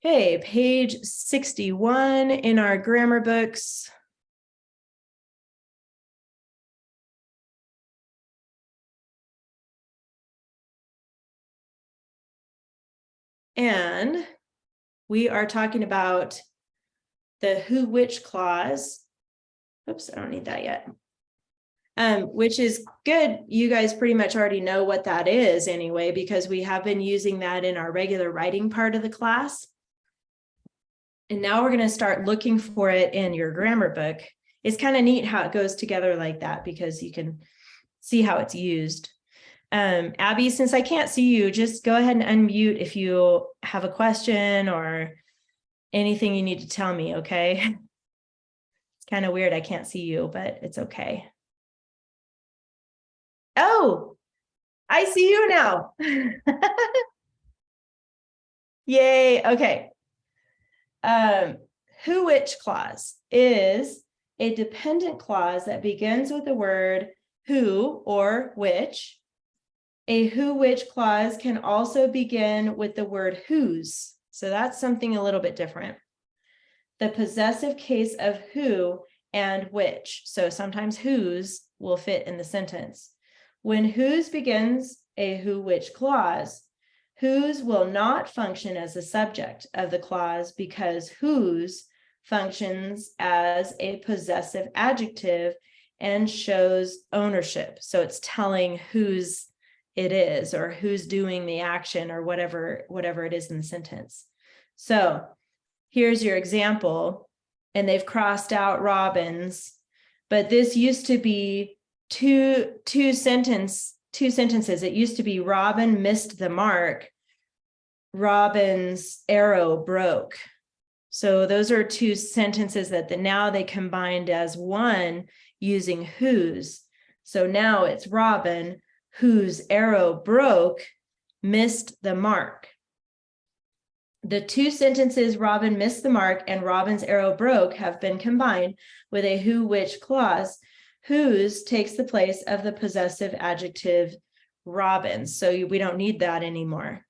Okay, page 61 in our grammar books. And we are talking about the who, which clause. Oops, I don't need that yet. Which is good. You guys pretty much already know what that is anyway, because we have been using that in our regular writing part of the class. And now we're going to start looking for it in your grammar book. It's kind of neat how it goes together like that because you can see how it's used. Abby, since I can't see you, just go ahead and unmute if you have a question or anything you need to tell me, okay? It's kind of weird. I can't see you, but it's okay. Oh, I see you now. Yay. Okay. Who, which clause is a dependent clause that begins with the word who or which. A who, which clause can also begin with the word whose. So that's something a little bit different. The possessive case of who and which. So sometimes whose will fit in the sentence. When whose begins a who, which clause, whose will not function as the subject of the clause because whose functions as a possessive adjective and shows ownership. So it's telling whose it is or who's doing the action or whatever it is in the sentence. So here's your example, and they've crossed out Robin's, but this used to be two sentences. It used to be Robin missed the mark. Robin's arrow broke. So those are two sentences that now they combined as one using whose. So now it's Robin whose arrow broke missed the mark. The two sentences Robin missed the mark and Robin's arrow broke have been combined with a who, which clause. Whose takes the place of the possessive adjective Robin. So we don't need that anymore.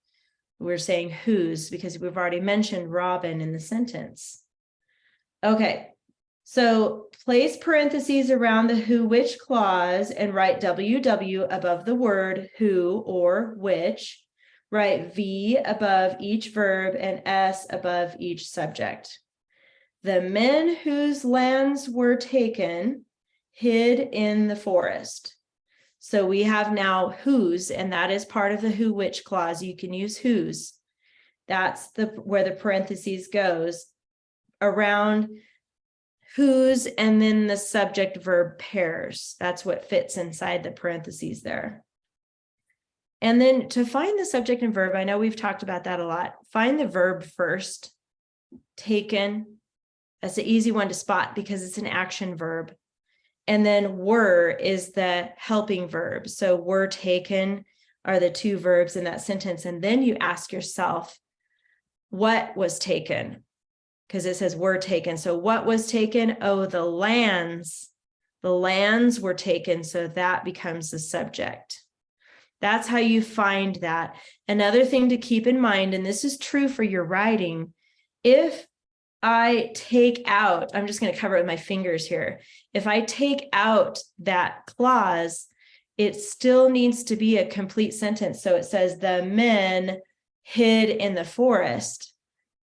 We're saying whose because we've already mentioned Robin in the sentence. Okay, so place parentheses around the who, which clause and write WW above the word who or which. Write V above each verb and S above each subject. The men whose lands were taken hid in the forest. So we have now whose, and that is part of the who, which clause. You can use whose. That's where the parentheses goes around whose and then the subject verb pairs. That's what fits inside the parentheses there. And then to find the subject and verb, I know we've talked about that a lot. Find the verb first. Taken. That's an easy one to spot because it's an action verb. And then were is the helping verb. So were taken are the two verbs in that sentence. And then you ask yourself, what was taken? Because it says were taken. So what was taken? Oh, the lands. The lands were taken. So that becomes the subject. That's how you find that. Another thing to keep in mind, and this is true for your writing, if I take out, I'm just going to cover it with my fingers here. If I take out that clause, it still needs to be a complete sentence. So it says the men hid in the forest.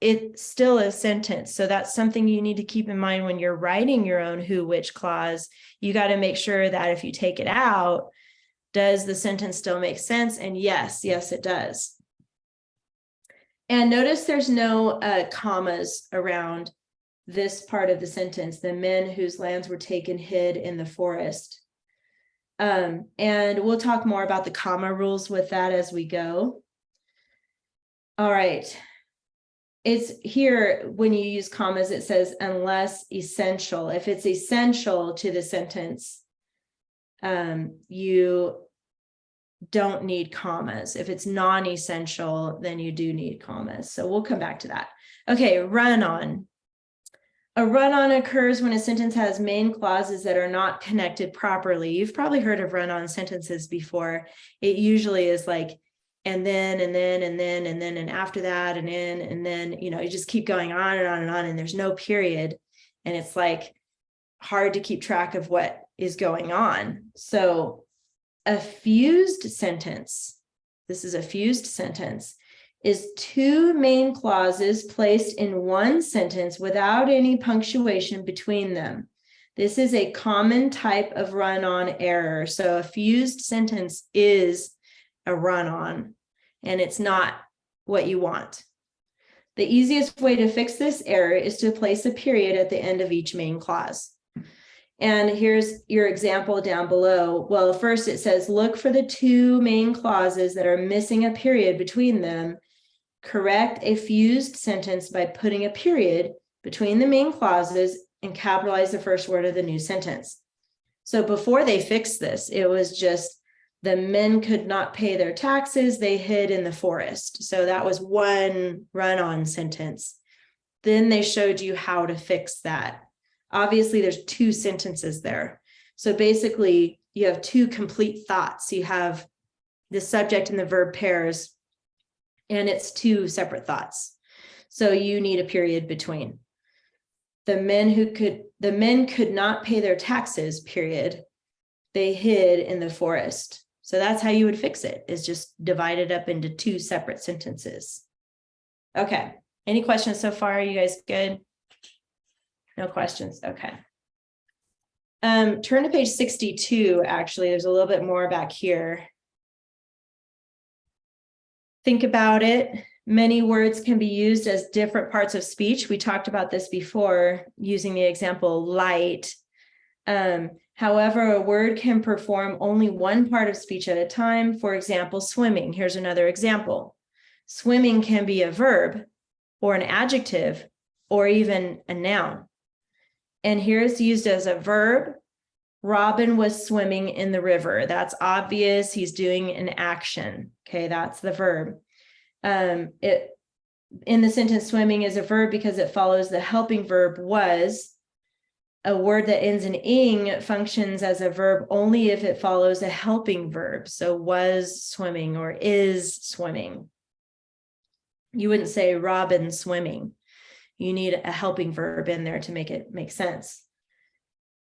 It's still a sentence. So that's something you need to keep in mind when you're writing your own who, which clause. You got to make sure that if you take it out, does the sentence still make sense? And yes, it does. And notice there's no commas around this part of the sentence. The men whose lands were taken hid in the forest. And we'll talk more about the comma rules with that as we go. All right. It's here when you use commas, it says unless essential. If it's essential to the sentence, you don't need commas. If it's non-essential, then you do need commas. So we'll come back to that. Okay, run-on. A run-on occurs when a sentence has main clauses that are not connected properly. You've probably heard of run-on sentences before. It usually is like and after that, and then, you know, you just keep going on and on and on, and there's no period. And it's like hard to keep track of what is going on. So a fused sentence, this is a fused sentence, is two main clauses placed in one sentence without any punctuation between them. This is a common type of run-on error. So a fused sentence is a run-on, and it's not what you want. The easiest way to fix this error is to place a period at the end of each main clause. And here's your example down below. Well, first it says, look for the two main clauses that are missing a period between them. Correct a fused sentence by putting a period between the main clauses and capitalize the first word of the new sentence. So before they fixed this, it was just the men could not pay their taxes. They hid in the forest. So that was one run-on sentence. Then they showed you how to fix that. Obviously, there's two sentences there. So basically, you have two complete thoughts. You have the subject and the verb pairs, and it's two separate thoughts. So you need a period between. The men could not pay their taxes, period. They hid in the forest. So that's how you would fix it, is just divide it up into two separate sentences. Okay. Any questions so far? Are you guys good? No questions. Okay. Turn to page 62. Actually, there's a little bit more back here. Think about it. Many words can be used as different parts of speech. We talked about this before using the example light. However, a word can perform only one part of speech at a time. For example, swimming. Here's another example. Swimming can be a verb or an adjective or even a noun. And here it's used as a verb. Robin was swimming in the river. That's obvious. He's doing an action. Okay, that's the verb. In the sentence, swimming is a verb because it follows the helping verb was. A word that ends in ing functions as a verb only if it follows a helping verb. So was swimming or is swimming. You wouldn't say Robin swimming. You need a helping verb in there to make it make sense.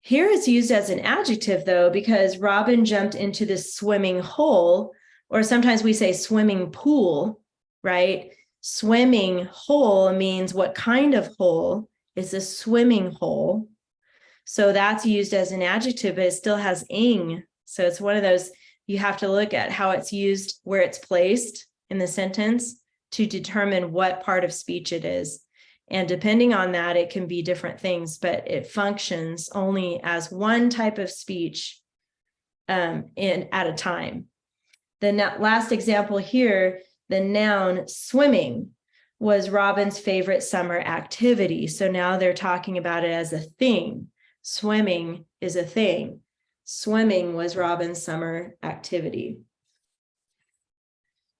Here it's used as an adjective, though, because Robin jumped into the swimming hole, or sometimes we say swimming pool, right? Swimming hole means what kind of hole? It's a swimming hole. So that's used as an adjective, but it still has ing. So it's one of those, you have to look at how it's used, where it's placed in the sentence to determine what part of speech it is. And depending on that, it can be different things, but it functions only as one type of speech at a time. The last example here, the noun swimming was Robin's favorite summer activity. So now they're talking about it as a thing. Swimming is a thing. Swimming was Robin's summer activity.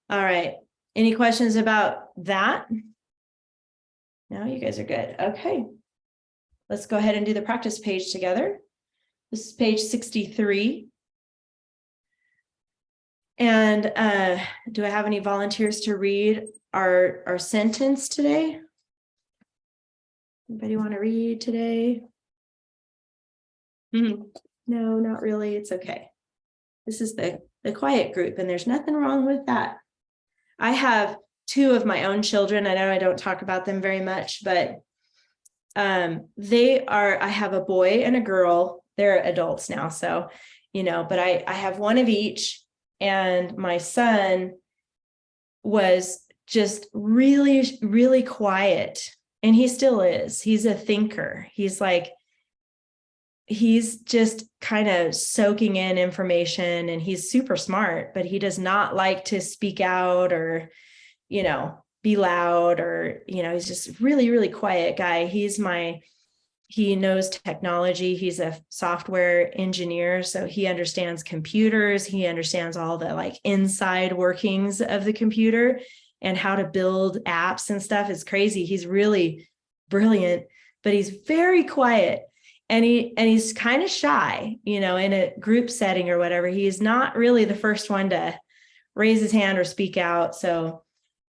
All right. Any questions about that? No, you guys are good. Okay. Let's go ahead and do the practice page together. This is page 63. And do I have any volunteers to read our sentence today? Anybody want to read today? No, not really. It's okay. This is the quiet group, and there's nothing wrong with that. I have two of my own children. I know I don't talk about them very much, but I have a boy and a girl. They're adults now, so, but I have one of each, and my son was just really, really quiet, and he still is. He's a thinker. He's just kind of soaking in information, and he's super smart, but he does not like to speak out or, be loud, or, he's just really, really quiet guy. He knows technology. He's a software engineer. So he understands computers. He understands all the inside workings of the computer and how to build apps and stuff. It's crazy. He's really brilliant, but he's very quiet. And he's kind of shy, in a group setting or whatever. He's not really the first one to raise his hand or speak out. So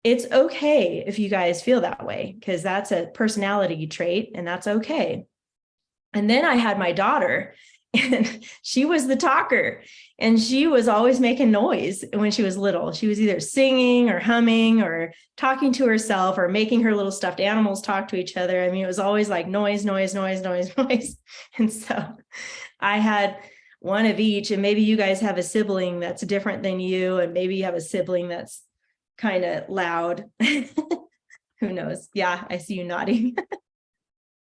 it's okay if you guys feel that way, because that's a personality trait and that's okay. And then I had my daughter, and she was the talker, and she was always making noise when she was little. She was either singing or humming or talking to herself or making her little stuffed animals talk to each other. I mean, it was always like noise, noise, noise, noise, noise. And so I had one of each, and maybe you guys have a sibling that's different than you, and maybe you have a sibling that's kind of loud. Who knows? Yeah, I see you nodding.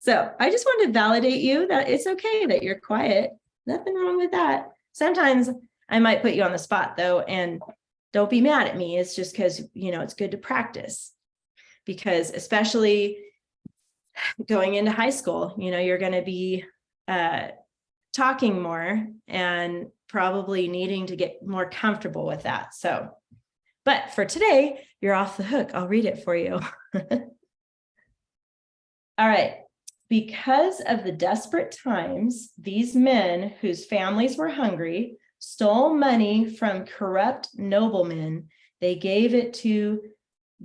So I just wanted to validate you that it's okay that you're quiet. Nothing wrong with that. Sometimes I might put you on the spot though, and don't be mad at me. It's just because, it's good to practice, because especially going into high school, you're going to be talking more and probably needing to get more comfortable with that. So, but for today, you're off the hook. I'll read it for you. All right. Because of the desperate times, these men whose families were hungry stole money from corrupt noblemen. They gave it to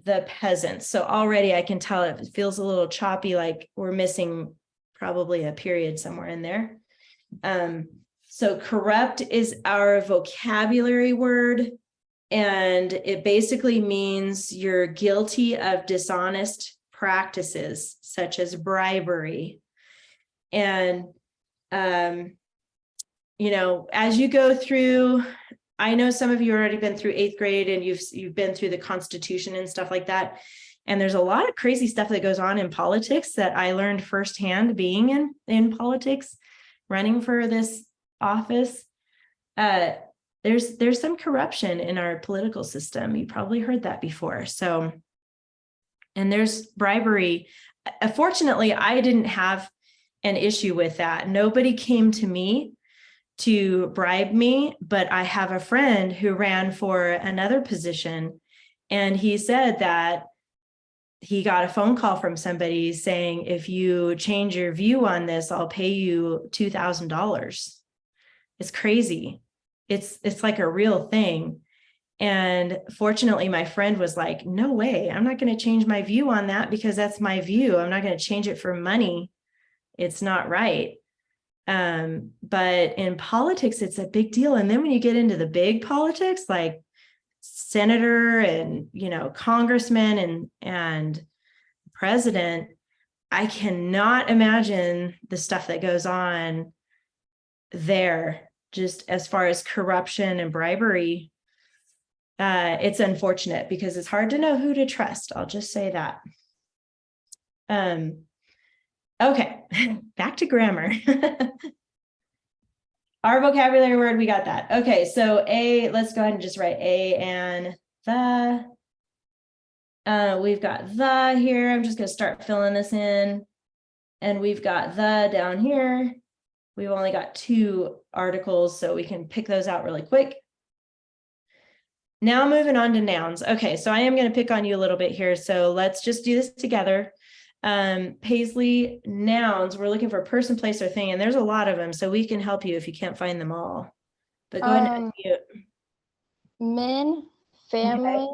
the peasants. So already I can tell it feels a little choppy, like we're missing probably a period somewhere in there. So corrupt is our vocabulary word, and it basically means you're guilty of dishonest practices such as bribery. And as you go through, I know some of you already been through 8th grade and you've been through the Constitution and stuff like that, and there's a lot of crazy stuff that goes on in politics that I learned firsthand being in politics, running for this office. There's some corruption in our political system. You probably heard that before. So, and there's bribery. Fortunately, I didn't have an issue with that. Nobody came to me to bribe me, but I have a friend who ran for another position, and he said that he got a phone call from somebody saying, if you change your view on this, I'll pay you $2,000. It's crazy. It's like a real thing. And fortunately, my friend was like, no way, I'm not going to change my view on that, because that's my view. I'm not going to change it for money. It's not right. But in politics, it's a big deal. And then when you get into the big politics, like senator and, congressman and president, I cannot imagine the stuff that goes on there, just as far as corruption and bribery. It's unfortunate because it's hard to know who to trust. I'll just say that. Okay, back to grammar. Our vocabulary word, we got that. Okay, so let's go ahead and just write a and the. We've got the here. I'm just going to start filling this in. And we've got the down here. We've only got 2 articles, so we can pick those out really quick. Now moving on to nouns. Okay, so I am going to pick on you a little bit here. So let's just do this together. Paisley, nouns, we're looking for person, place, or thing, and there's a lot of them, so we can help you if you can't find them all. But go ahead and unmute. Men, family,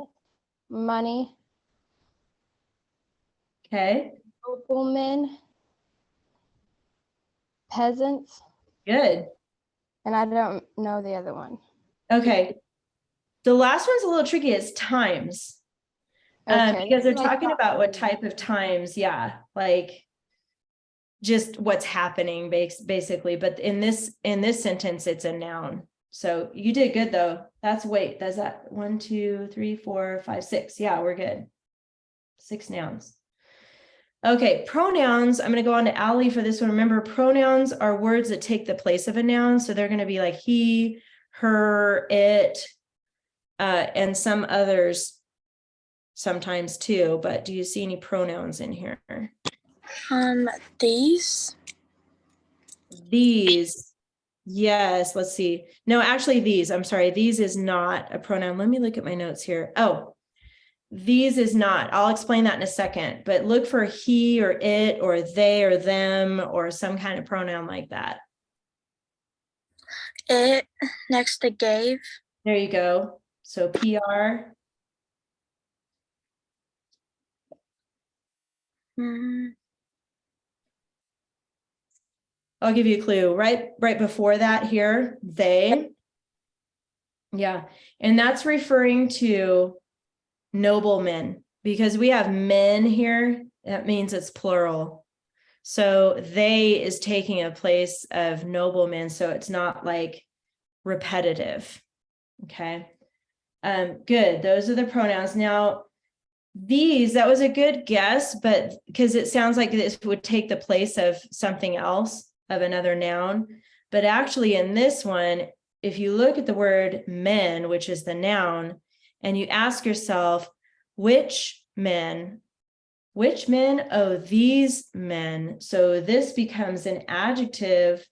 money. Okay. Noblemen, peasants. Good. And I don't know the other one. Okay. The last one's a little tricky. It's times. Okay. Because they're talking about what type of times, yeah, like just what's happening basically. But in this sentence, it's a noun. So you did good though. Does that 1, 2, 3, 4, 5, 6? Yeah, we're good. 6 nouns. Okay, pronouns. I'm going to go on to Allie for this one. Remember, pronouns are words that take the place of a noun. So they're going to be like he, her, it, and some others sometimes too. But do you see any pronouns in here? These. Yes, let's see. No, actually these, I'm sorry. These is not a pronoun. Let me look at my notes here. Oh, these is not. I'll explain that in a second, but look for he or it or they or them or some kind of pronoun like that. It next to gave. There you go. So PR. I'll give you a clue. Right before that here, they. Yeah, and that's referring to noblemen, because we have men here. That means it's plural. So they is taking a place of noblemen, so it's not like repetitive. Okay. Good. Those are the pronouns. Now, that was a good guess, but because it sounds like this would take the place of something else, of another noun. But actually in this one, if you look at the word men, which is the noun, and you ask yourself, which men? Which men? Oh, these men. So this becomes an adjective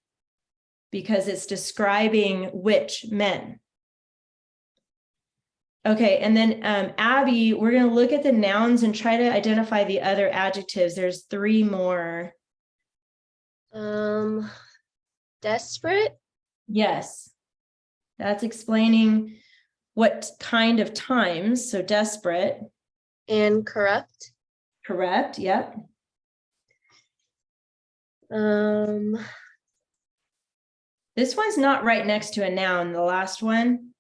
because it's describing which men. Okay, and then Abby, we're going to look at the nouns and try to identify the other adjectives. There's 3 more. Desperate. Yes, that's explaining what kind of times. So desperate. And corrupt. Correct. Yep. This one's not right next to a noun, the last one,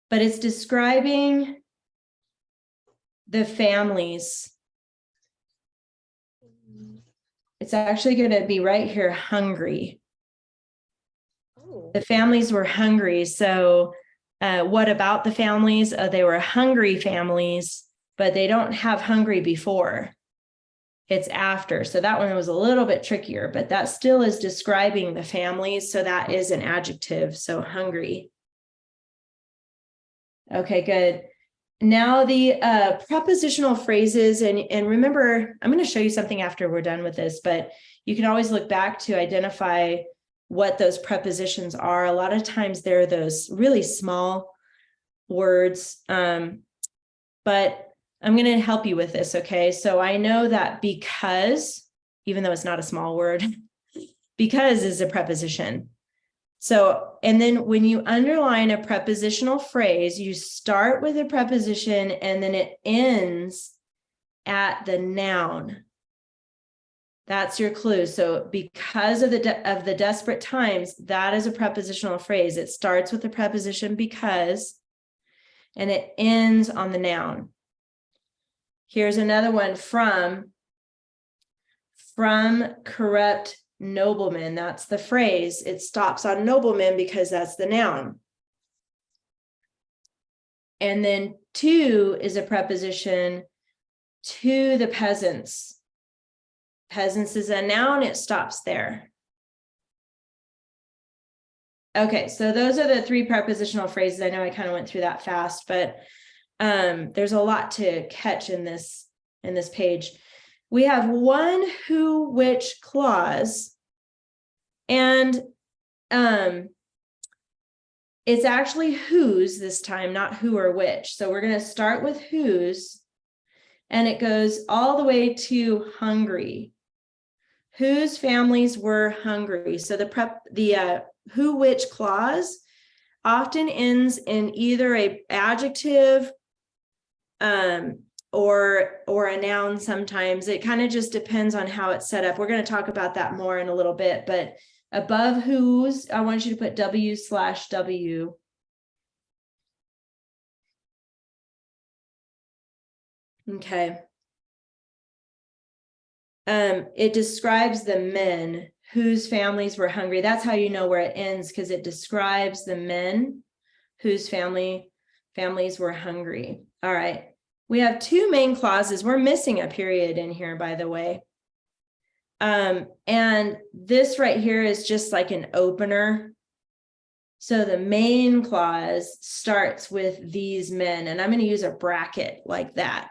but it's describing the families. It's actually going to be right here, hungry. Oh. The families were hungry. So what about the families? They were hungry families, but they don't have hungry before. It's after. So that one was a little bit trickier, but that still is describing the families. So that is an adjective. So hungry. Okay, good. Now the prepositional phrases, and remember, I'm going to show you something after we're done with this, but you can always look back to identify what those prepositions are. A lot of times they're those really small words, but I'm going to help you with this, okay? So I know that because, even though it's not a small word, because is a preposition. So, and then when you underline a prepositional phrase, you start with a preposition and then it ends at the noun. That's your clue. So because of the desperate times, that is a prepositional phrase. It starts with the preposition because, and it ends on the noun. Here's another one, from corrupt noblemen. That's the phrase. It stops on noblemen because that's the noun. And then to is a preposition, to the peasants. Peasants is a noun, it stops there. Okay, so those are the 3 prepositional phrases. I know I kind of went through that fast, but there's a lot to catch in this page. We have one, who, which clause, and it's actually whose this time, not who or which. So we're going to start with whose, and it goes all the way to hungry. Whose families were hungry. So the who, which clause often ends in either a adjective or a noun. Sometimes it kind of just depends on how it's set up. We're going to talk about that more in a little bit, but above whose, I want you to put W/W. Okay. It describes the men whose families were hungry. That's how you know where it ends, because it describes the men whose families were hungry. All right. We have 2 main clauses. We're missing a period in here, by the way. And this right here is just like an opener. So the main clause starts with these men, and I'm going to use a bracket like that.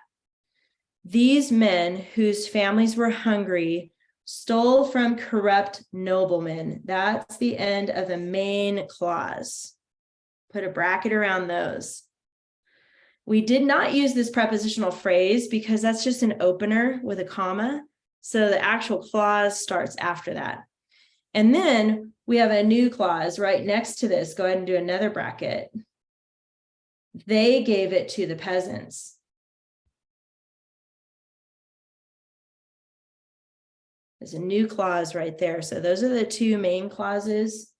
These men whose families were hungry stole from corrupt noblemen. That's the end of the main clause. Put a bracket around those. We did not use this prepositional phrase because that's just an opener with a comma. So the actual clause starts after that. And then we have a new clause right next to this. Go ahead and do another bracket. They gave it to the peasants. There's a new clause right there. So those are the two main clauses.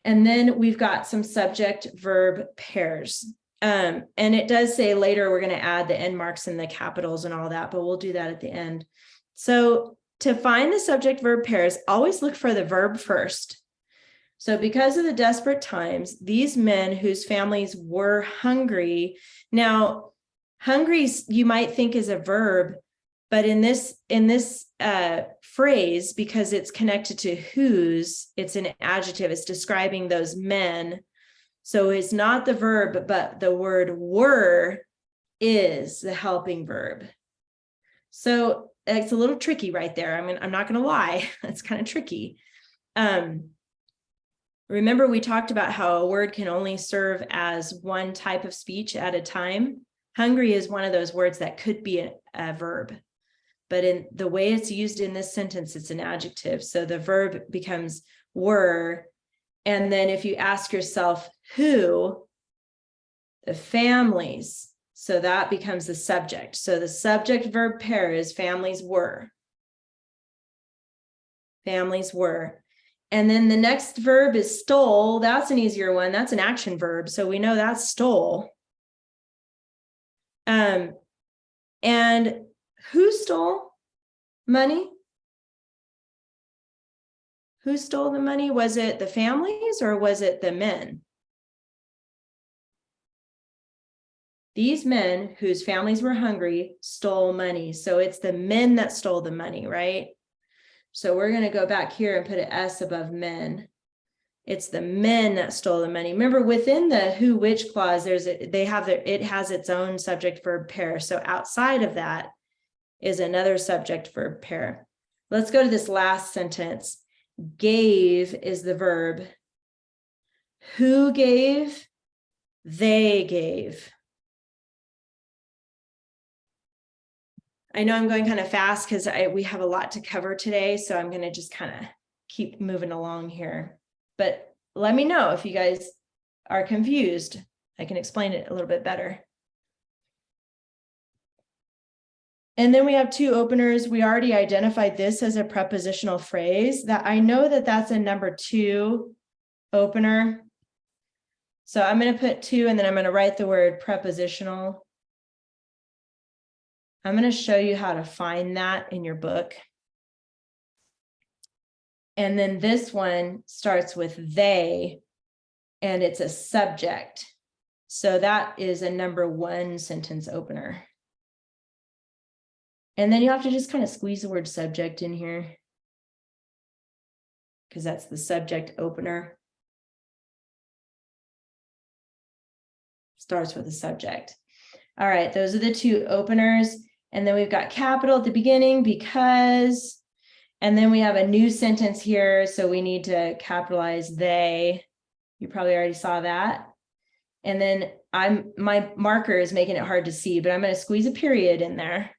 And then we've got some subject verb pairs. And it does say later we're going to add the end marks and the capitals and all that, but we'll do that at the end. So to find the subject verb pairs, always look for the verb first. So because of the desperate times, these men whose families were hungry. Now, hungry you might think is a verb, but in this phrase, because it's connected to whose, it's an adjective, it's describing those men. So it's not the verb, but the word were is the helping verb. So it's a little tricky right there. I mean, I'm not going to lie, it's kind of tricky. Remember, we talked about how a word can only serve as one type of speech at a time. Hungry is one of those words that could be a verb. But in the way it's used in this sentence, it's an adjective. So the verb becomes were. And then if you ask yourself who, the families, so that becomes the subject. So the subject verb pair is families were. Families were. And then the next verb is stole. That's an easier one. That's an action verb. So we know that's stole. And who stole money? Who stole the money? Was it the families or was it the men? These men whose families were hungry stole money. So it's the men that stole the money, right? So we're going to go back here and put an S above men. It's the men that stole the money. Remember, within the who which clause, it has its own subject verb pair. So outside of that is another subject verb pair. Let's go to this last sentence. Gave is the verb. Who gave? They gave. I know I'm going kind of fast because we have a lot to cover today, so I'm going to just kind of keep moving along here. But let me know if you guys are confused. I can explain it a little bit better. And then we have two openers. We already identified this as a prepositional phrase. That I know that that's a number 2 opener. So I'm going to put 2 and then I'm going to write the word prepositional. I'm going to show you how to find that in your book. And then this one starts with they, and it's a subject. So that is a number 1 sentence opener. And then you have to just kind of squeeze the word subject in here, because that's the subject opener. Starts with a subject. All right, those are the 2 openers. And then we've got capital at the beginning because, and then we have a new sentence here. So we need to capitalize they. You probably already saw that. And then my marker is making it hard to see, but I'm going to squeeze a period in there.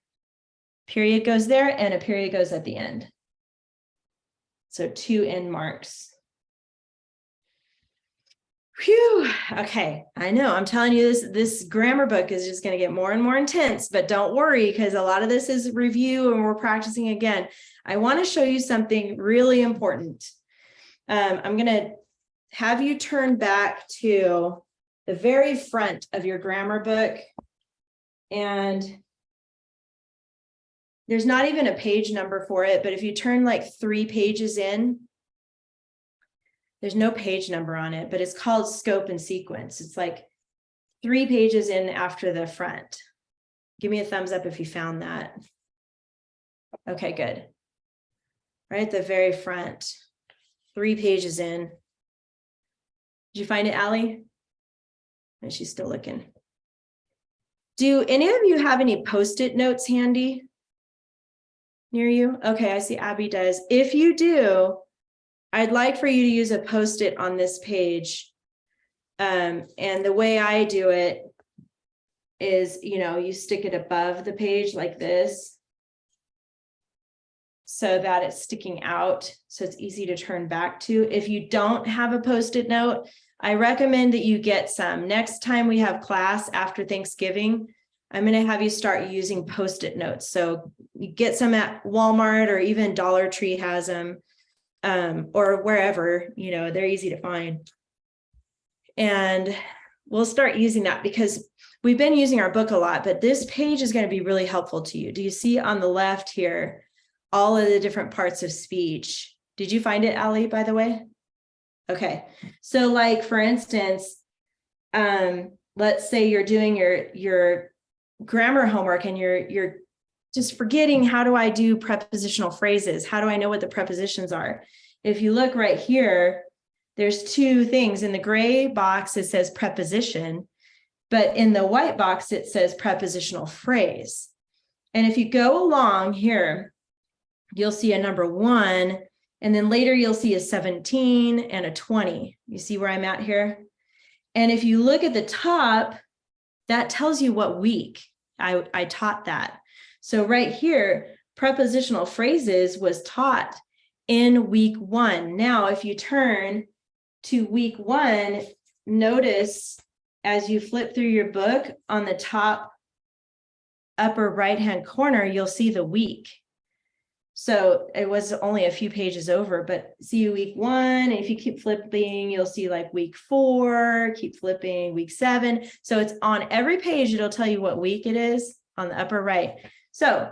Period goes there and a period goes at the end. So 2 end marks. Phew. Okay, I know, I'm telling you, this grammar book is just going to get more and more intense, but don't worry, because a lot of this is review and we're practicing again. I want to show you something really important. I'm going to have you turn back to the very front of your grammar book, and there's not even a page number for it, but if you turn like 3 pages in, there's no page number on it, but it's called Scope and Sequence. It's like 3 pages in after the front. Give me a thumbs up if you found that. Okay, good. Right at the very front, 3 pages in. Did you find it, Allie? And she's still looking. Do any of you have any Post-it notes handy near you? Okay, I see Abby does. If you do, I'd like for you to use a Post-it on this page. And the way I do it is, you stick it above the page like this so that it's sticking out, so it's easy to turn back to. If you don't have a Post-it note, I recommend that you get some. Next time we have class after Thanksgiving, I'm going to have you start using Post-it notes. So you get some at Walmart, or even Dollar Tree has them, or wherever, they're easy to find. And we'll start using that because we've been using our book a lot, but this page is going to be really helpful to you. Do you see on the left here all of the different parts of speech? Did you find it, Allie, by the way? Okay. So like, for instance, let's say you're doing your grammar homework and you're just forgetting, how do I do prepositional phrases? How do I know what the prepositions are? If you look right here, there's two things. In the gray box, it says preposition, but in the white box, it says prepositional phrase. And if you go along here, you'll see a number 1, and then later you'll see a 17 and a 20. You see where I'm at here? And if you look at the top, that tells you what week I taught that. So right here, prepositional phrases was taught in week 1. Now, if you turn to week 1, notice as you flip through your book, on the top upper right-hand corner, you'll see the week. So it was only a few pages over, but see week 1, and if you keep flipping, you'll see like week 4, keep flipping, week 7. So it's on every page, it'll tell you what week it is on the upper right. So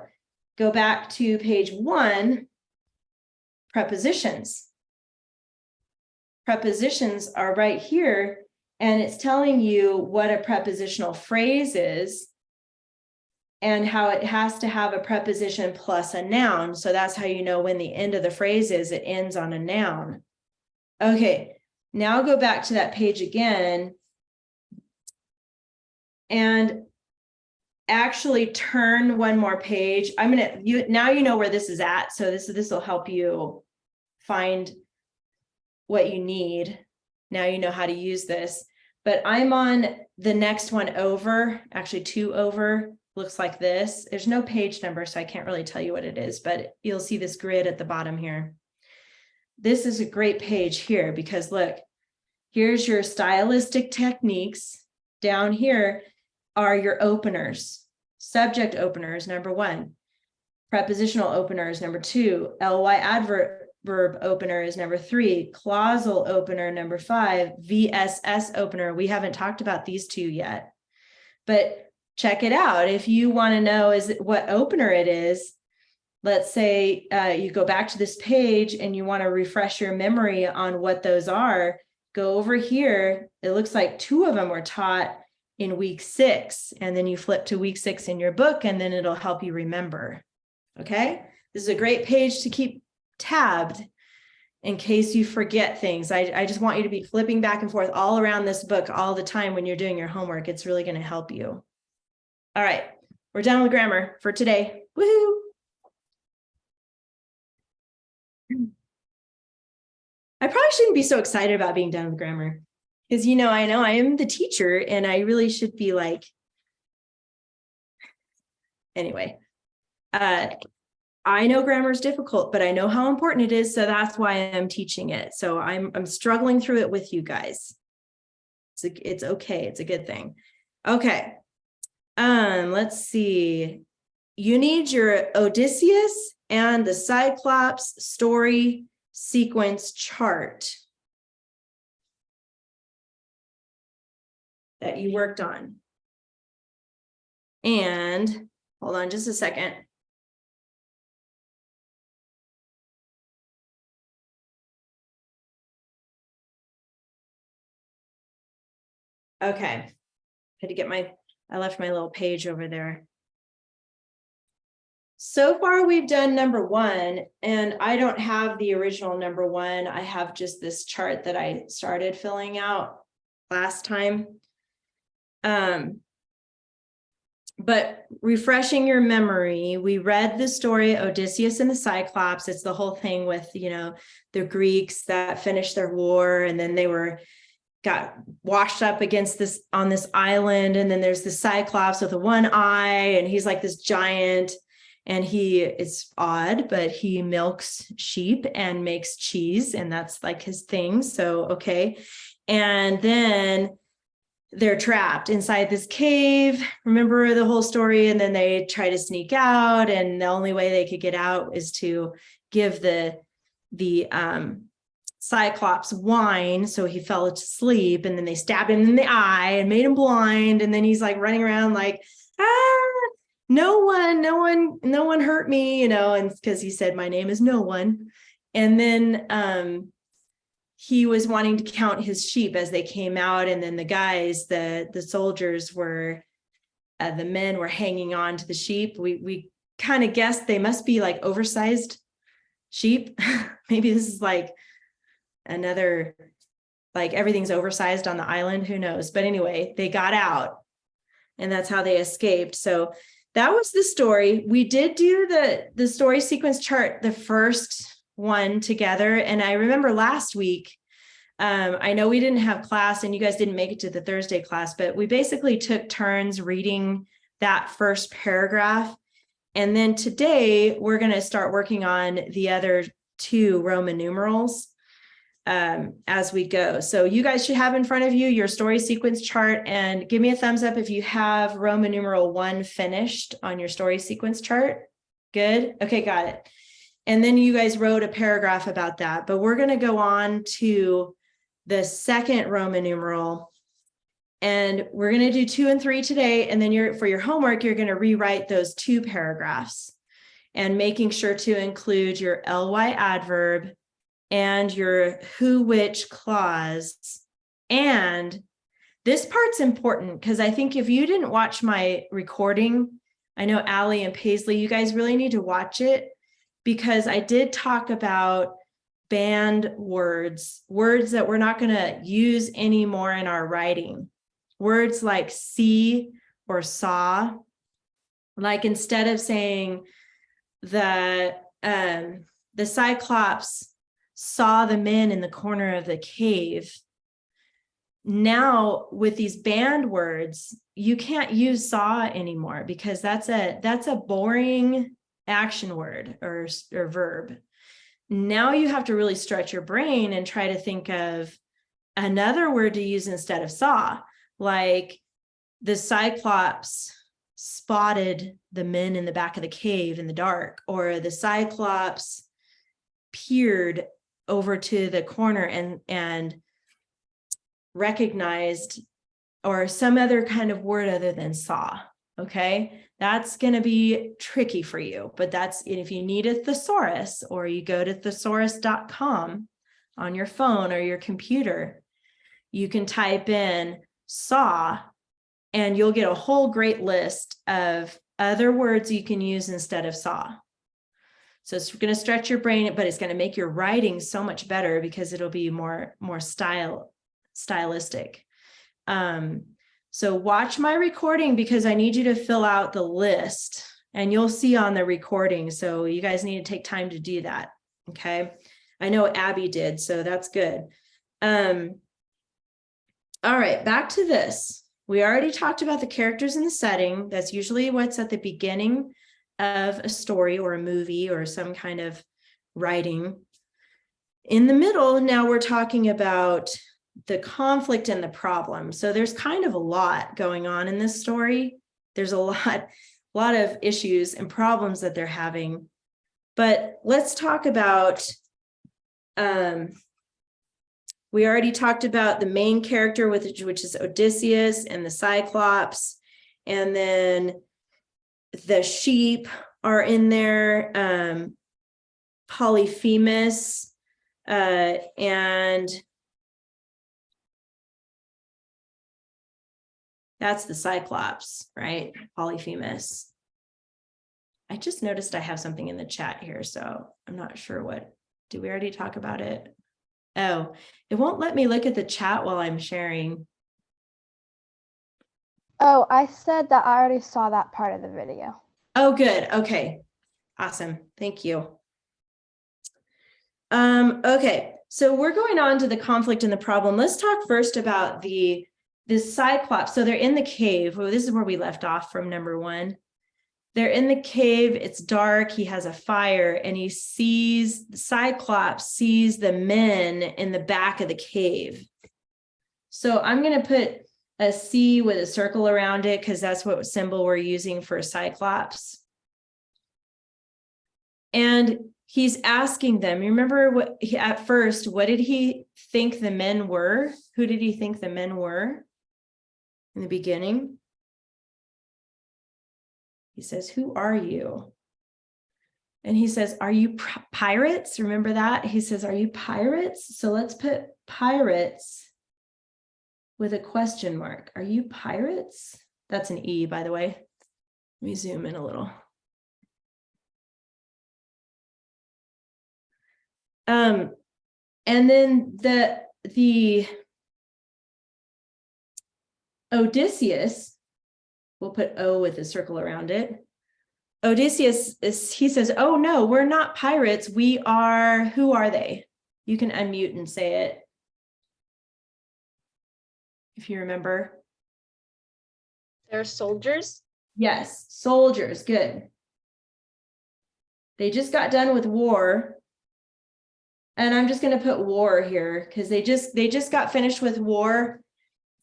go back to page 1, prepositions. Prepositions are right here, and it's telling you what a prepositional phrase is and how it has to have a preposition plus a noun. So that's how you know when the end of the phrase is, it ends on a noun. Okay, now go back to that page again and actually turn one more page. Now you know where this is at. So this will help you find what you need. Now you know how to use this, but I'm on the next one over, actually 2 over. Looks like this. There's no page number, so I can't really tell you what it is, but you'll see this grid at the bottom here. This is a great page here because look, here's your stylistic techniques. Down here are your openers, subject openers, number 1, prepositional openers, number 2, ly adverb opener is number 3, clausal opener, number 5, VSS opener. We haven't talked about these 2 yet, but check it out. If you want to know what opener it is, let's say you go back to this page and you want to refresh your memory on what those are, go over here. It looks like 2 of them were taught in week 6, and then you flip to week 6 in your book, and then it'll help you remember. Okay, this is a great page to keep tabbed in case you forget things. I just want you to be flipping back and forth all around this book all the time when you're doing your homework. It's really going to help you. All right, we're done with grammar for today. Woohoo! I probably shouldn't be so excited about being done with grammar because, I know I am the teacher and I really should be like, anyway, I know grammar is difficult, but I know how important it is. So that's why I'm teaching it. So I'm struggling through it with you guys. It's okay. It's a good thing. Okay. Let's see. You need your Odysseus and the Cyclops story sequence chart that you worked on. And hold on just a second. Okay. Had to get I left my little page over there. So far, we've done number 1, and I don't have the original number 1. I have just this chart that I started filling out last time. But refreshing your memory, we read the story Odysseus and the Cyclops. It's the whole thing with, the Greeks that finished their war, and then they got washed up on this island, and then there's the Cyclops with one eye, and he's like this giant, and it's odd, but he milks sheep and makes cheese, and that's like his thing. So okay. And then they're trapped inside this cave. Remember the whole story? And then they try to sneak out, and the only way they could get out is to give the Cyclops wine. So he fell asleep, and then they stabbed him in the eye and made him blind. And then he's like running around like, no one hurt me, and because he said, my name is no one. And then he was wanting to count his sheep as they came out. And then the guys, the soldiers were, the men were hanging on to the sheep. We kind of guessed they must be like oversized sheep. Maybe this is like another, like everything's oversized on the island, who knows? But anyway, they got out, and that's how they escaped. So that was the story. We did do the story sequence chart, the first one together. And I remember last week, I know we didn't have class and you guys didn't make it to the Thursday class, but we basically took turns reading that first paragraph. And then today we're going to start working on the other 2 Roman numerals as we go. So you guys should have in front of you your story sequence chart, and give me a thumbs up if you have Roman numeral 1 finished on your story sequence chart. Good. Okay, got it. And then you guys wrote a paragraph about that, but we're going to go on to the second Roman numeral, and we're going to do 2 and 3 today. And then for your homework, you're going to rewrite those 2 paragraphs, and making sure to include your ly adverb and your who, which clause. And this part's important because I think if you didn't watch my recording, I know Allie and Paisley, you guys really need to watch it, because I did talk about banned words that we're not going to use anymore in our writing. Words like see or saw. Like instead of saying the Cyclops saw the men in the corner of the cave, now with these banned words, you can't use saw anymore, because that's a boring action word or verb. Now you have to really stretch your brain and try to think of another word to use instead of saw, like the Cyclops spotted the men in the back of the cave in the dark, or the Cyclops peered over to the corner and recognized, or some other kind of word other than saw. Okay, that's going to be tricky for you, but that's, if you need a thesaurus, or you go to thesaurus.com on your phone or your computer, you can type in saw, and you'll get a whole great list of other words you can use instead of saw. So it's going to stretch your brain, but it's going to make your writing so much better because it'll be more stylistic. So watch my recording, because I need you to fill out the list, and you'll see on the recording. So you guys need to take time to do that. Okay. I know Abby did, so that's good. All right, back to this. We already talked about the characters in the setting. That's usually what's at the beginning of a story or a movie or some kind of writing. In the middle, now we're talking about the conflict and the problem. So there's kind of a lot going on in this story. There's a lot of issues and problems that they're having. But let's talk about, we already talked about the main character, which is Odysseus, and the Cyclops, and then the sheep are in there, Polyphemus, and that's the Cyclops, right? Polyphemus. I just noticed I have something in the chat here, so I'm not sure what. Did we already talk about it? Oh, it won't let me look at the chat while I'm sharing. Oh, I said that I already saw that part of the video. Oh, good. Okay. Awesome. Thank you. Okay, so we're going on to the conflict and the problem. Let's talk first about this Cyclops. So they're in the cave. Well, this is where we left off from number 1. They're in the cave. It's dark. He has a fire, and the Cyclops sees the men in the back of the cave. So I'm going to put a C with a circle around it because that's what symbol we're using for Cyclops. And he's asking them, you remember what at first, what did he think the men were? Who did he think the men were in the beginning? He says, who are you? And he says, are you pirates? Remember that? He says, are you pirates? So let's put pirates with a question mark. Are you pirates? That's an E, by the way. Let me zoom in a little. And then the Odysseus, we'll put O with a circle around it. Odysseus he says, oh no, we're not pirates. We are, who are they? You can unmute and say it if you remember. They're soldiers. Yes, soldiers, good. They just got done with war. And I'm just going to put war here because they just got finished with war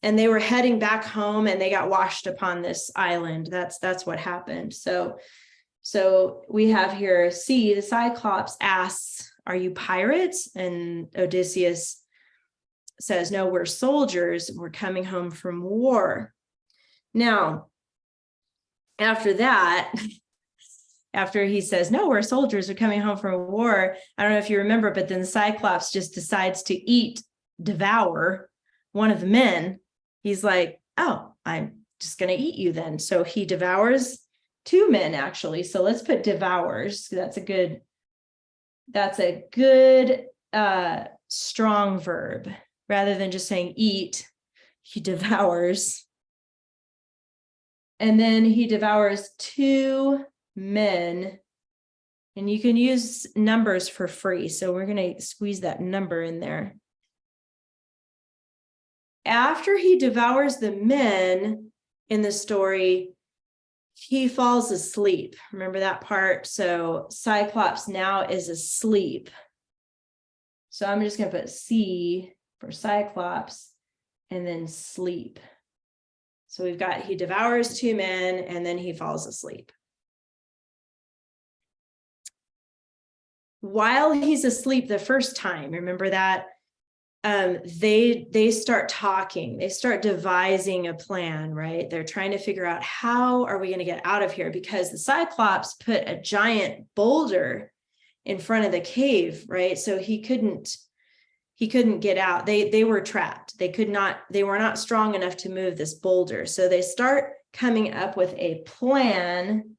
and they were heading back home and they got washed upon this island. That's what happened. So we have here C, the Cyclops asks, are you pirates? And Odysseus says, no, we're soldiers. We're coming home from war. Now, after that, after he says, no, we're soldiers, we're coming home from war. I don't know if you remember, but then the Cyclops just decides to devour one of the men. He's like, oh, I'm just going to eat you then. So he devours two men, actually. So let's put devours. That's a good strong verb. Rather than just saying eat, he devours. And then he devours two men, and you can use numbers for free. So we're going to squeeze that number in there. After he devours the men in the story, he falls asleep. Remember that part? So Cyclops now is asleep. So I'm just going to put C for Cyclops and then sleep. So we've got, he devours two men and then he falls asleep. While he's asleep the first time, remember that, they start talking, they start devising a plan, right? They're trying to figure out, how are we going to get out of here? Because the Cyclops put a giant boulder in front of the cave, right? So he couldn't get out. They were trapped. They were not strong enough to move this boulder. So they start coming up with a plan.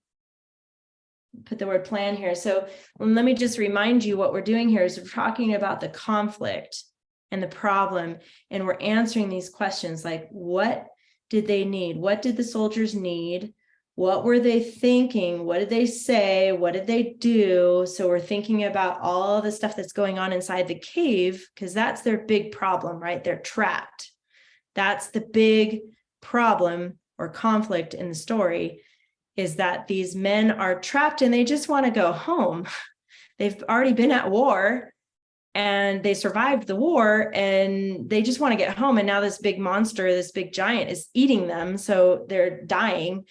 Put the word plan here. So let me just remind you what we're doing here is we're talking about the conflict and the problem, and we're answering these questions like, what did they need? What did the soldiers need? What were they thinking? What did they say? What did they do? So we're thinking about all the stuff that's going on inside the cave, because that's their big problem, right? They're trapped. That's the big problem or conflict in the story, is that these men are trapped and they just want to go home. They've already been at war and they survived the war and they just want to get home. And now this big monster, this big giant is eating them. So they're dying.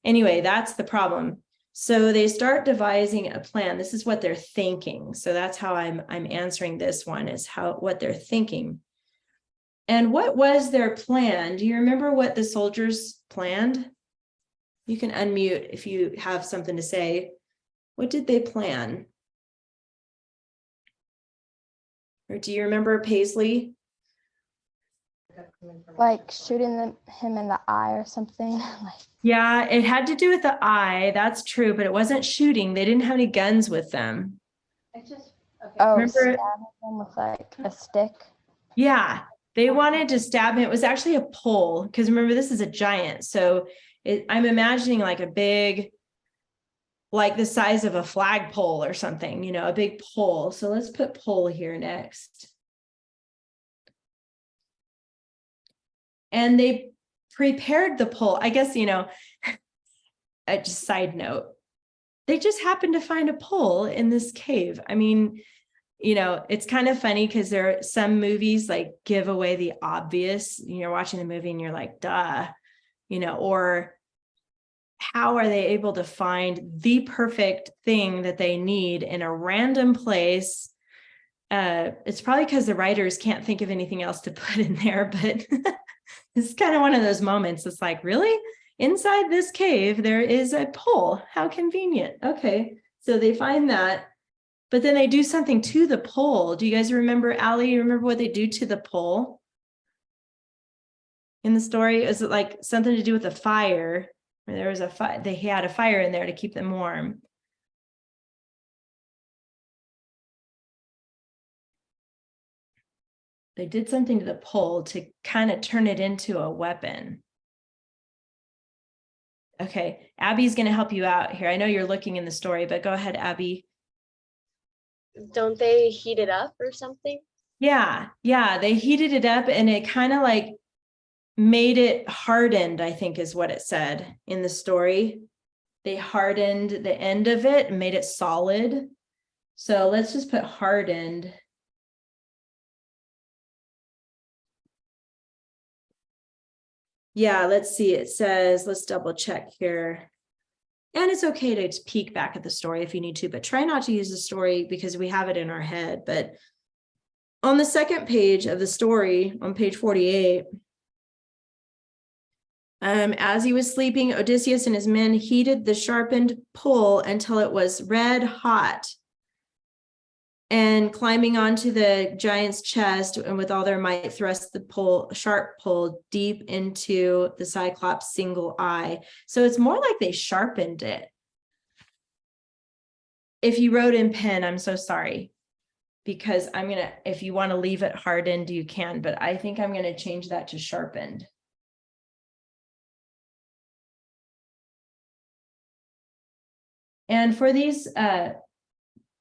Anyway, that's the problem. So they start devising a plan. This is what they're thinking. So that's how I'm answering this one, is what they're thinking. And what was their plan? Do you remember what the soldiers planned? You can unmute if you have something to say. What did they plan? Or do you remember, Paisley? Like shooting him in the eye or something. Yeah, it had to do with the eye. That's true, but it wasn't shooting. They didn't have any guns with them. Oh, Remember? stabbing him with like a stick. Yeah, they wanted to stab him. It was actually a pole, because remember, this is a giant. So I'm imagining like a big, like the size of a flagpole or something, a big pole. So let's put pole here next. And they prepared the pole. I guess, just side note, they just happened to find a pole in this cave. I mean, you know, it's kind of funny because there are some movies like give away the obvious. You're watching the movie and you're like, duh, you know, or how are they able to find the perfect thing that they need in a random place? It's probably because the writers can't think of anything else to put in there, but it's kind of one of those moments. It's like, really? Inside this cave, there is a pole. How convenient. Okay, so they find that, but then they do something to the pole. Do you guys remember, Allie? You remember what they do to the pole in the story? Is it like something to do with a fire? There was a fire. They had a fire in there to keep them warm. They did something to the pole to kind of turn it into a weapon. Okay, Abby's going to help you out here. I know you're looking in the story, but go ahead, Abby. Don't they heat it up or something? Yeah, they heated it up and it kind of like made it hardened, I think is what it said in the story. They hardened the end of it and made it solid. So let's just put hardened. Yeah, let's see. It says, let's double check here. And it's okay to peek back at the story if you need to, but try not to use the story because we have it in our head. But on the second page of the story, on page 48, as he was sleeping, Odysseus and his men heated the sharpened pole until it was red hot. And climbing onto the giant's chest and with all their might thrust the sharp pole deep into the Cyclops' single eye. So it's more like they sharpened it. If you wrote in pen, I'm so sorry. Because if you want to leave it hardened, you can, but I think I'm gonna change that to sharpened. And for these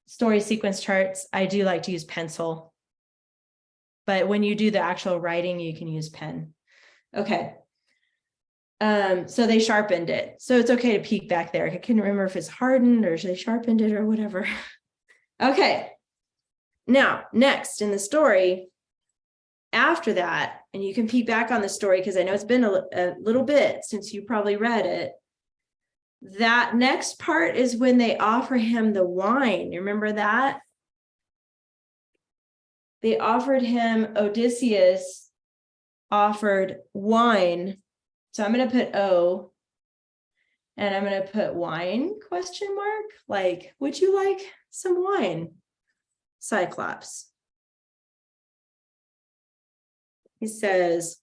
story sequence charts, I do like to use pencil. But when you do the actual writing, you can use pen. Okay. So they sharpened it. So it's okay to peek back there. I couldn't remember if it's hardened or they sharpened it or whatever. Okay. Now, next in the story, after that, and you can peek back on the story because I know it's been a little bit since you probably read it. That next part is when they offer him the wine. You remember that? They offered him, Odysseus offered wine. So I'm going to put O and I'm going to put wine ? Like, would you like some wine, Cyclops? He says,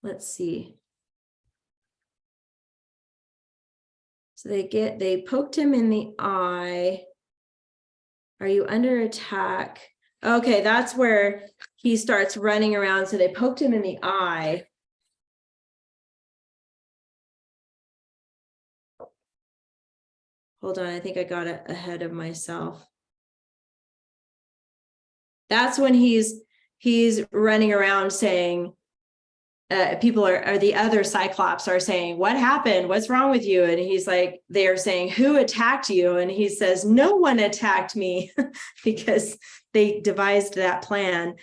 let's see. So they poked him in the eye. Are you under attack? Okay, that's where he starts running around. So they poked him in the eye. Hold on, I think I got it ahead of myself. That's when he's running around saying, people are the other Cyclops are saying, what happened? What's wrong with you? And he's like, they're saying, who attacked you? And he says, no one attacked me because they devised that plan.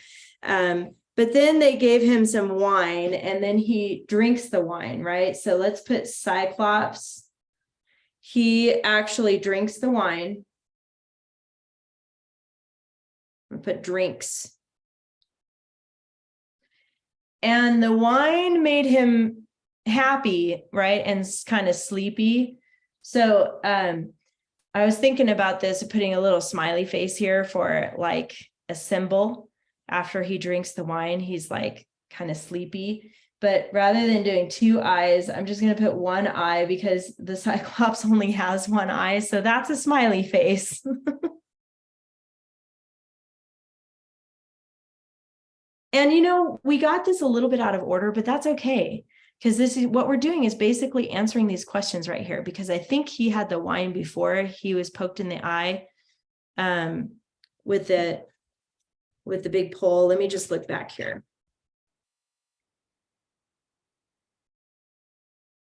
But then they gave him some wine and then he drinks the wine, right? So let's put Cyclops. He actually drinks the wine. I'll put drinks. And the wine made him happy, right? And kind of sleepy. So I was thinking about this, putting a little smiley face here for like a symbol. After he drinks the wine, he's like kind of sleepy. But rather than doing two eyes, I'm just going to put one eye because the Cyclops only has one eye. So that's a smiley face. And, you know, we got this a little bit out of order, but that's okay. Because this is what we're doing is basically answering these questions right here, because I think he had the wine before he was poked in the eye with the big pole. Let me just look back here.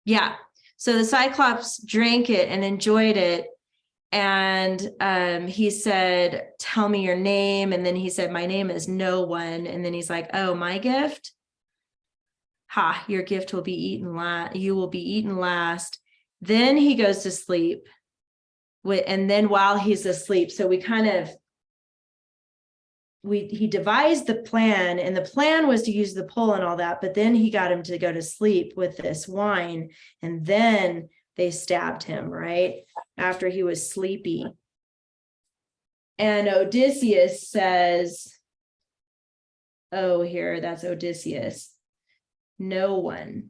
Yeah. So the Cyclops drank it and enjoyed it. And he said, tell me your name. And then he said, my name is no one. And then he's like, oh, my gift? Ha, your gift will be eaten last. You will be eaten last. Then he goes to sleep. And then while he's asleep, so we kind of, he devised the plan, and the plan was to use the pole and all that, but then he got him to go to sleep with this wine, and then they stabbed him, right? After he was sleepy. And Odysseus says, oh, here, that's Odysseus. No one.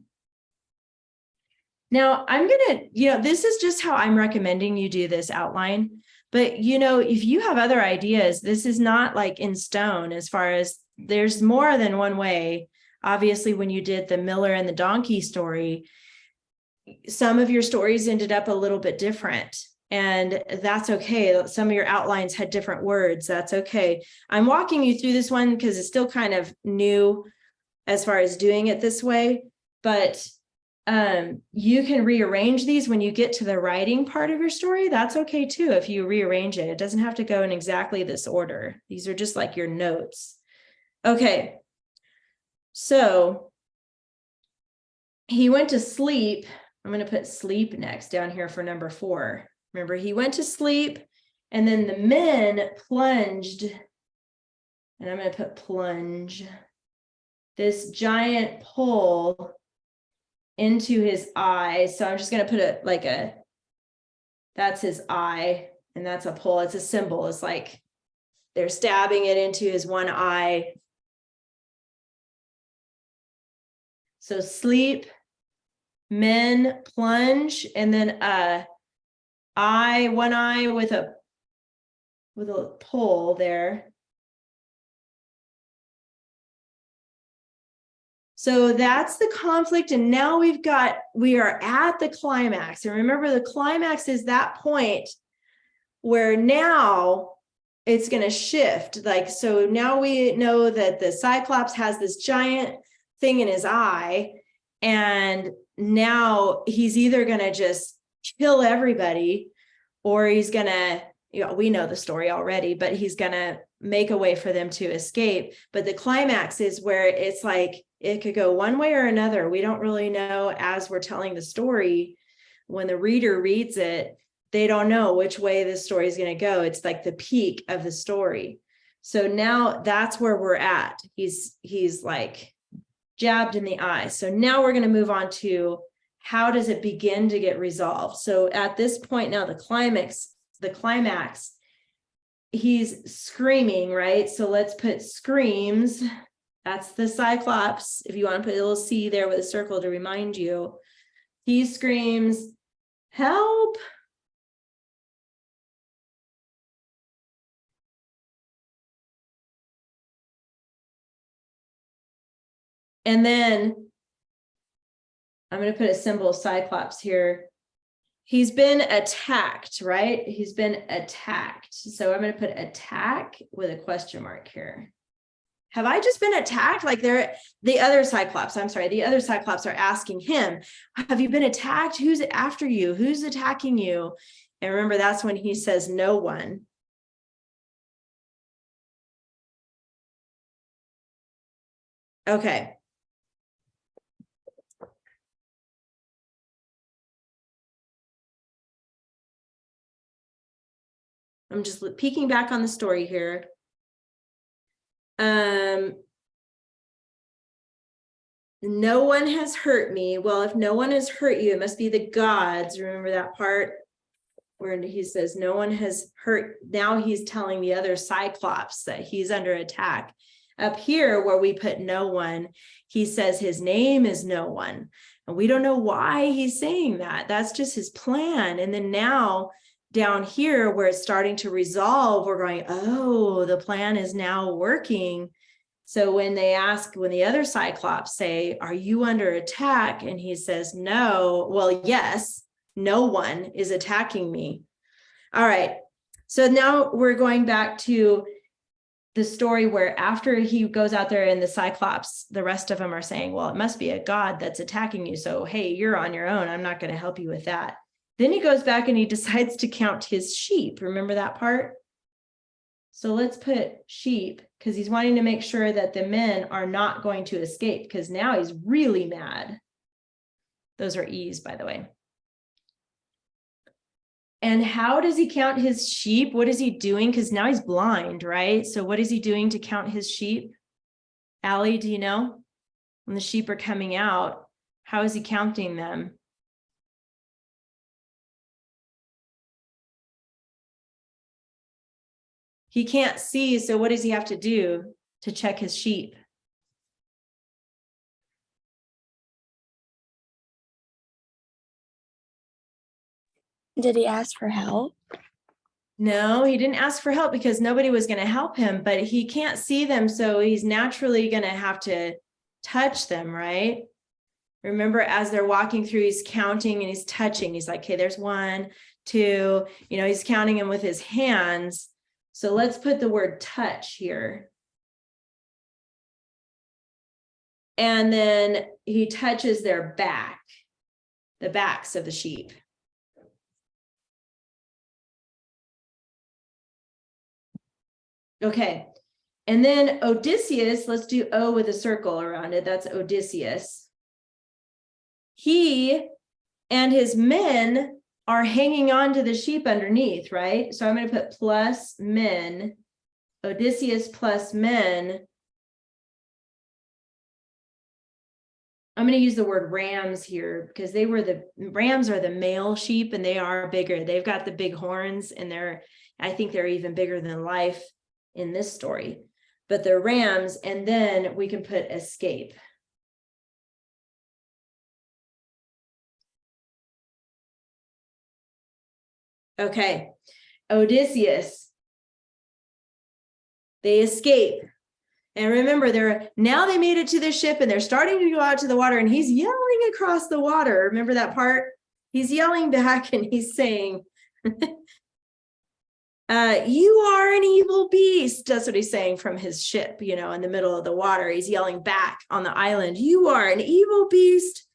Now I'm gonna, this is just how I'm recommending you do this outline. But, if you have other ideas, this is not like in stone, as far as there's more than one way. Obviously, when you did the Miller and the donkey story, some of your stories ended up a little bit different, and that's okay. Some of your outlines had different words. That's okay. I'm walking you through this one because it's still kind of new as far as doing it this way, but you can rearrange these when you get to the writing part of your story. That's okay too. If you rearrange it, it doesn't have to go in exactly this order. These are just like your notes. Okay. So he went to sleep. I'm going to put sleep next down here for number 4. Remember, he went to sleep, and then the men plunged, and I'm going to put plunge, this giant pole into his eye. So I'm just going to put it that's his eye, and that's a pole. It's a symbol. It's like they're stabbing it into his one eye. So sleep, men, plunge, and then one eye with a pole there. So that's the conflict. And now we are at the climax. And remember, the climax is that point where now it's going to shift. So now we know that the Cyclops has this giant thing in his eye. And now he's either going to just kill everybody, or he's going to, we know the story already, but he's going to make a way for them to escape. But the climax is where it's like, it could go one way or another. We don't really know as we're telling the story. When the reader reads it, they don't know which way this story is going to go. It's like the peak of the story. So now that's where we're at. He's like jabbed in the eye. So now we're going to move on to how does it begin to get resolved? So at this point now, the climax, he's screaming, right? So let's put screams. That's the Cyclops. If you want to put a little C there with a circle to remind you, he screams, help. And then I'm going to put a symbol of Cyclops here. He's been attacked, right? He's been attacked. So I'm going to put attack with a question mark here. Have I just been attacked? Like the other Cyclops are asking him, have you been attacked? Who's after you? Who's attacking you? And remember, that's when he says no one. Okay. I'm just peeking back on the story here. No one has hurt me. Well, if no one has hurt you, it must be the gods. Remember that part where he says no one has hurt. Now he's telling the other Cyclops that he's under attack. Up here where we put no one, he says his name is no one. And we don't know why he's saying that. That's just his plan. And then now down here where it's starting to resolve, we're going, oh, the plan is now working. So when the other Cyclops say, are you under attack? And he says, no, well, yes, no one is attacking me. All right. So now we're going back to the story where after he goes out there and the Cyclops, the rest of them are saying, well, it must be a god that's attacking you. So, hey, you're on your own. I'm not going to help you with that. Then he goes back and he decides to count his sheep. Remember that part? So let's put sheep, because he's wanting to make sure that the men are not going to escape, because now he's really mad. Those are E's, by the way. And how does he count his sheep? What is he doing? Because now he's blind, right? So what is he doing to count his sheep? Allie, do you know? When the sheep are coming out, how is he counting them? He can't see, so what does he have to do to check his sheep? Did he ask for help? No, he didn't ask for help because nobody was going to help him, but he can't see them, so he's naturally going to have to touch them, right? Remember, as they're walking through, he's counting and he's touching. He's like, okay, there's 1, 2, he's counting them with his hands. So let's put the word touch here. And then he touches their back, the backs of the sheep. Okay. And then Odysseus, let's do O with a circle around it. That's Odysseus. He and his men are hanging on to the sheep underneath, right? So I'm going to put plus men, Odysseus plus men. I'm going to use the word rams here because the rams are the male sheep and they are bigger. They've got the big horns and I think they're even bigger than life in this story, but they're rams. And then we can put escape. Okay, Odysseus, they escape. And remember, now they made it to the ship and they're starting to go out to the water and he's yelling across the water. Remember that part? He's yelling back and he's saying, you are an evil beast. That's what he's saying from his ship, in the middle of the water. He's yelling back on the island, you are an evil beast.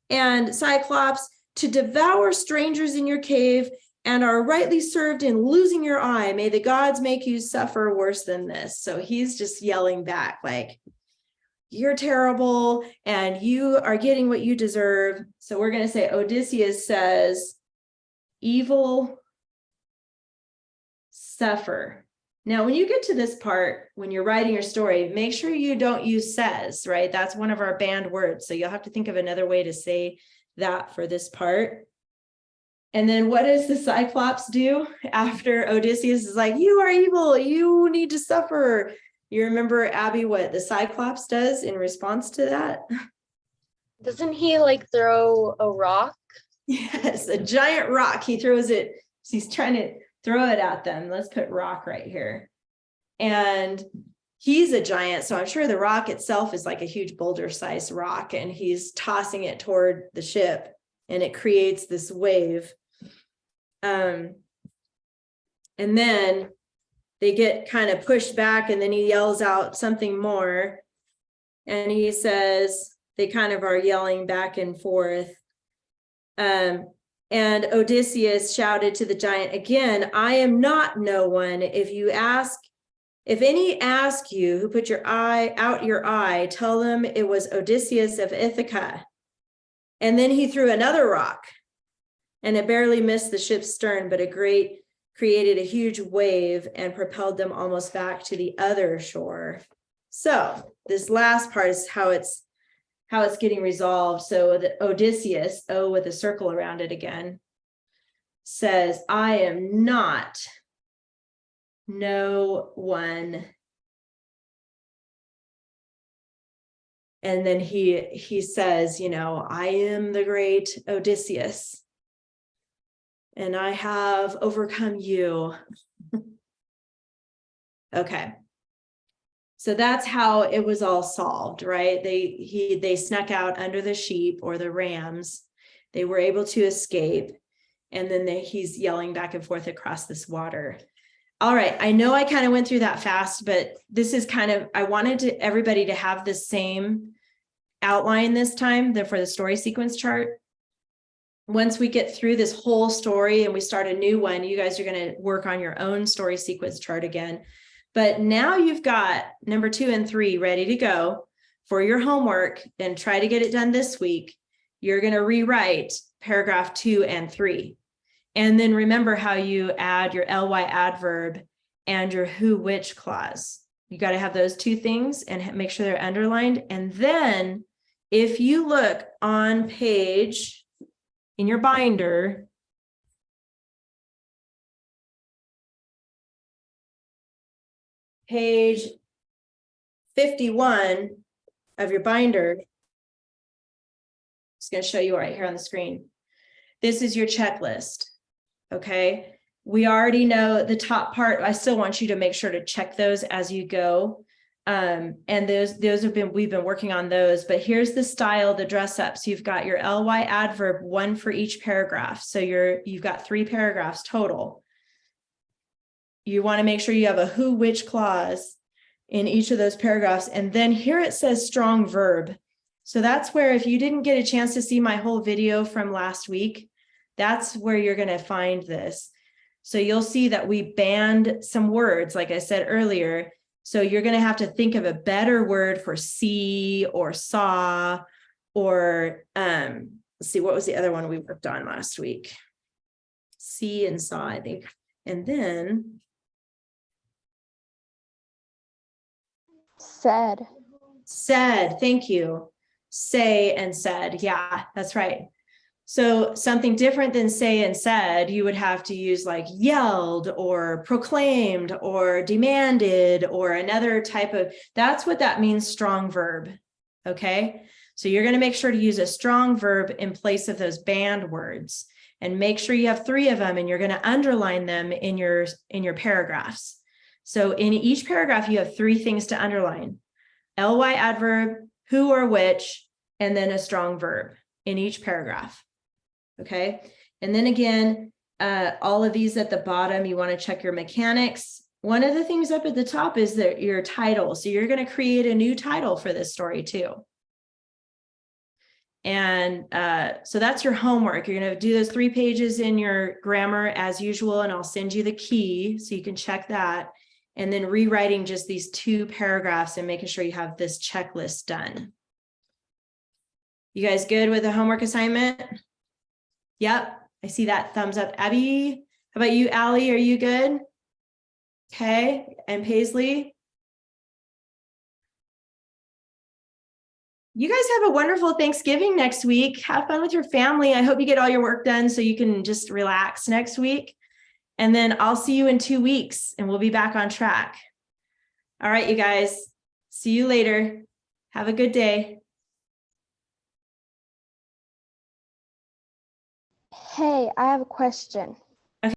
And Cyclops, to devour strangers in your cave and are rightly served in losing your eye. May the gods make you suffer worse than this. So he's just yelling back like, you're terrible and you are getting what you deserve. So we're going to say Odysseus says, evil suffer. Now, when you get to this part, when you're writing your story, make sure you don't use says, right? That's one of our banned words. So you'll have to think of another way to say that for this part. And then what does the Cyclops do after Odysseus is like, you are evil, you need to suffer? You remember, Abby, what the Cyclops does in response to that? Doesn't he throw a rock? Yes, a giant rock. He throws it. He's trying to throw it at them. Let's put rock right here. And he's a giant, so I'm sure the rock itself is like a huge boulder-sized rock, and he's tossing it toward the ship, and it creates this wave. And then they get kind of pushed back, and then he yells out something more. And he says, they kind of are yelling back and forth. And Odysseus shouted to the giant again, I am not no one. If any ask you who put your eye, tell them it was Odysseus of Ithaca. And then he threw another rock, and it barely missed the ship's stern, but created a huge wave and propelled them almost back to the other shore. So this last part is how it's getting resolved. So the Odysseus, O with a circle around it again, says, I am not no one. And then he says, I am the great Odysseus, and I have overcome you. Okay. So that's how it was all solved, right? They snuck out under the sheep or the rams. They were able to escape. And then he's yelling back and forth across this water. All right, I know I kind of went through that fast, but this is kind of, I wanted everybody to have the same outline this time for the story sequence chart. Once we get through this whole story and we start a new one, you guys are going to work on your own story sequence chart again. But now you've got number 2 and 3 ready to go for your homework and try to get it done this week. You're going to rewrite paragraph 2 and 3. And then remember how you add your ly adverb and your who, which clause. You got to have those 2 things and make sure they're underlined. And then if you look on page in your binder, page 51 of your binder, just going to show you right here on the screen. This is your checklist. Okay. We already know the top part. I still want you to make sure to check those as you go. And those have been, we've been working on those, but here's the style, the dress up. So you've got your ly adverb, 1 for each paragraph. So you've got 3 paragraphs total. You want to make sure you have a who, which clause in each of those paragraphs. And then here it says strong verb. So that's where, if you didn't get a chance to see my whole video from last week, that's where you're going to find this. So you'll see that we banned some words, like I said earlier. So you're going to have to think of a better word for see or saw, or let's see, what was the other one we worked on last week? See and saw, I think. And then Said. said, thank you. Say and said. Yeah, that's right. So something different than say and said, you would have to use like yelled or proclaimed or demanded or another type of, that's what that means, strong verb. Okay. So you're going to make sure to use a strong verb in place of those banned words, and make sure you have 3 of them, and you're going to underline them in your paragraphs. So in each paragraph, you have 3 things to underline: ly adverb, who or which, and then a strong verb in each paragraph. Okay. And then again, all of these at the bottom, you want to check your mechanics. One of the things up at the top is that your title. So you're going to create a new title for this story too. And so that's your homework. You're going to do those 3 pages in your grammar as usual, and I'll send you the key so you can check that. And then rewriting just these 2 paragraphs and making sure you have this checklist done. You guys good with the homework assignment? Yep, I see that thumbs up. Abby, how about you, Allie? Are you good? Okay, and Paisley? You guys have a wonderful Thanksgiving next week. Have fun with your family. I hope you get all your work done so you can just relax next week. And then I'll see you in 2 weeks and we'll be back on track. All right, you guys, see you later. Have a good day. Hey, I have a question.